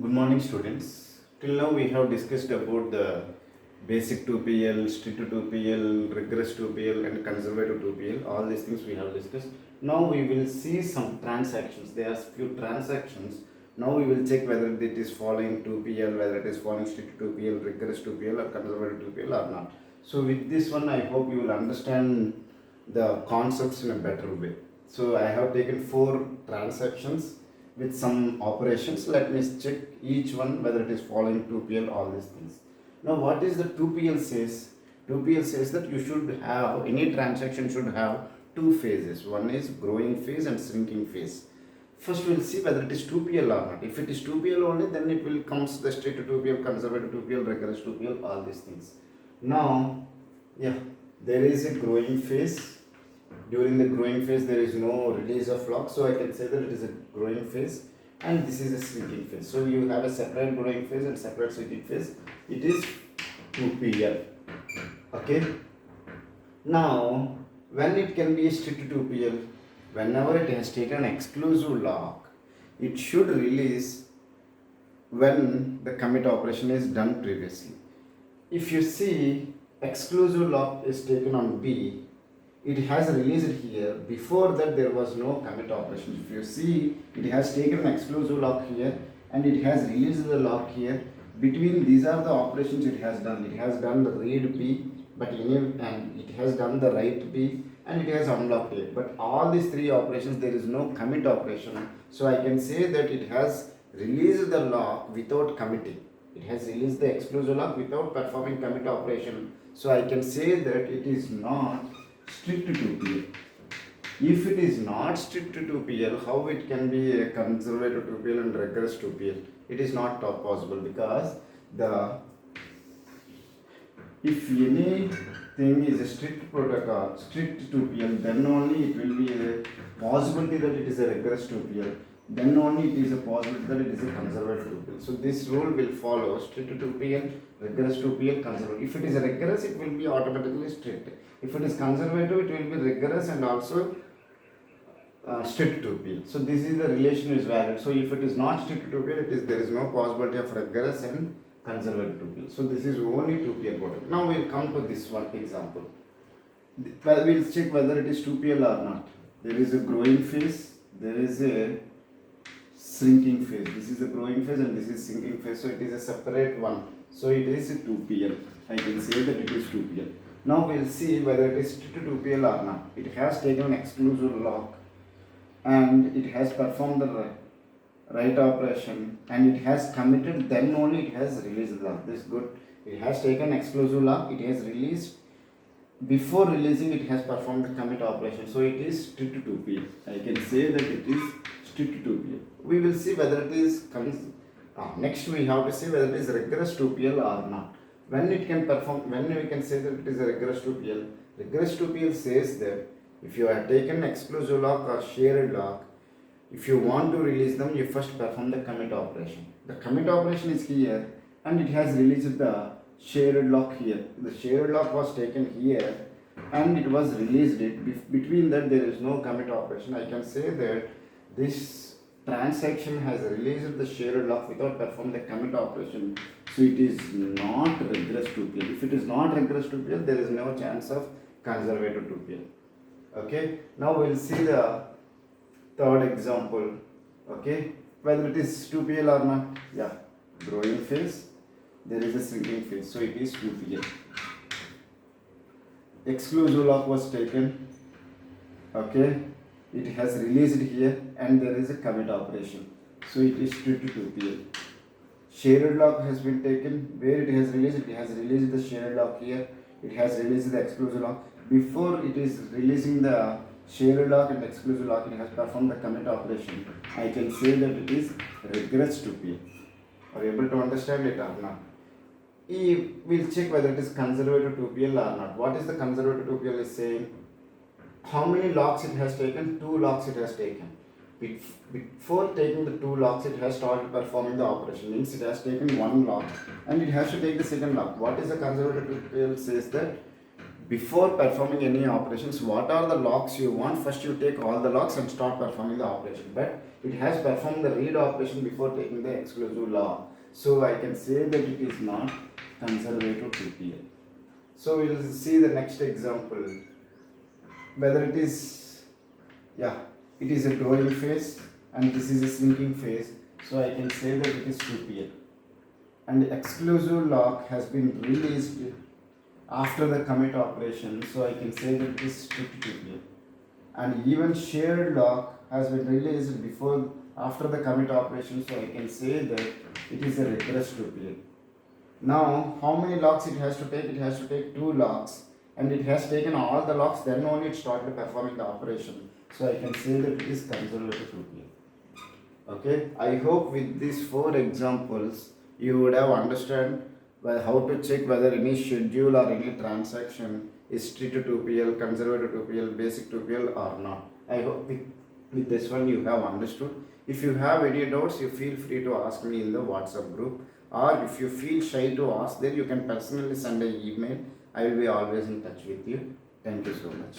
Good morning, students. Till now, we have discussed about the basic 2PL, strict 2PL, rigorous 2PL, and conservative 2PL. All these things we have discussed. Now, we will see some transactions. There are few transactions. Now, we will check whether it is following 2PL, whether it is following strict 2PL, rigorous 2PL, or conservative 2PL or not. So, with this one, I hope you will understand the concepts in a better way. So, I have taken 4 transactions with some operations. Let me check each one whether it is following 2PL, all these things. Now what is the 2PL says? 2PL says that you should have, any transaction should have two phases. One is growing phase and shrinking phase. First we'll see whether it is 2PL or not. If it is 2PL only, then it will come the strict 2PL, conservative 2PL, rigorous 2PL, all these things. Now, yeah, there is a growing phase. During the growing phase there is no release of lock, so I can say that it is a growing phase, and this is a shrinking phase. So you have a separate growing phase and separate shrinking phase. It is 2PL. Okay. Now when it can be a strict 2PL, whenever it has taken exclusive lock, it should release when the commit operation is done previously. If you see, exclusive lock is taken on B, it has released here. Before that there was no commit operation. If you see, it has taken an exclusive lock here and it has released the lock here. Between these are the operations it has done. It has done the read B, and it has done the write B, and it has unlocked A. But all these 3 operations there is no commit operation. So I can say that it has released the lock without committing. It has released the exclusive lock without performing commit operation. So I can say that it is not strict 2PL. If it is not strict 2PL, how it can be a conservative 2PL and rigorous 2PL? It is not possible, because if anything is a strict protocol, strict 2PL, then only it will be a possibility that it is a rigorous 2PL. Then only it is a possibility that it is a conservative 2PL. So this rule will follow: strict 2PL, rigorous 2PL, conservative. If it is a rigorous, it will be automatically strict. If it is conservative, it will be rigorous and also strict 2PL. So this is the relation is valid. So if it is not strict 2PL, there is no possibility of rigorous and conservative 2PL. So this is only 2PL protocol. Now we will come to this one example. We will check whether it is 2PL or not. There is a growing phase, there is a shrinking phase. This is a growing phase and this is shrinking phase. So it is a separate one. So it is a 2PL. I can say that it is 2PL. Now we will see whether it is strict 2PL or not. It has taken exclusive lock and it has performed the write operation and it has committed, then only it has released the lock. This is good. It has taken exclusive lock, it has released. Before releasing, it has performed the commit operation. So it is strict 2PL. I can say that it is strict 2PL. We will see whether it is next we have to see whether it is rigorous 2PL or not. When it can perform, when we can say that it is a rigorous 2PL? Rigorous 2PL says that if you have taken exclusive lock or shared lock, if you want to release them, you first perform the commit operation. The commit operation is here and it has released the shared lock here. The shared lock was taken here and it was released it. Between that there is no commit operation. I can say that this transaction has released the shared lock without performing the commit operation. So it is not rigorous 2PL. If it is not rigorous 2PL, there is no chance of conservative 2PL. Okay. Now we will see the third example. Okay. Whether it is 2PL or not. Yeah. Growing phase. There is a shrinking phase. So it is 2PL. Exclusive lock was taken. Okay. It has released here and there is a commit operation. So it is strict 2PL. Shared lock has been taken. Where it has released the shared lock here. It has released the exclusive lock. Before it is releasing the shared lock and exclusive lock, it has performed the commit operation. I can say that it is rigorous 2PL. Are you able to understand it or not? We will check whether it is conservative 2PL or not. What is the conservative 2PL is saying? How many locks it has taken? 2 locks it has taken. Before taking the 2 locks, it has started performing the operation. Means it has taken 1 lock and it has to take the second lock. What is the conservative 2PL says that before performing any operations, what are the locks you want? First you take all the locks and start performing the operation, but it has performed the read operation before taking the exclusive lock, so I can say that it is not conservative TPL. So we will see the next example, whether it is, yeah, it is a growing phase and this is a shrinking phase, so I can say that it is 2PL, and exclusive lock has been released after the commit operation, so I can say that it is strict TPL, and even shared lock has been released before after the commit operation, so I can say that it is a regress TPL. Now how many locks it has to take? It has to take 2 locks, and it has taken all the locks, then only it started performing the operation, so I can say that it is conservative TPL. Okay, I hope with these 4 examples you would have understand how to check whether any schedule or any transaction is strict 2PL, conservative 2PL, basic 2PL or not. I hope with this one you have understood. If you have any doubts, you feel free to ask me in the WhatsApp group, or if you feel shy to ask, then you can personally send an email. I will be always in touch with you. Thank you so much.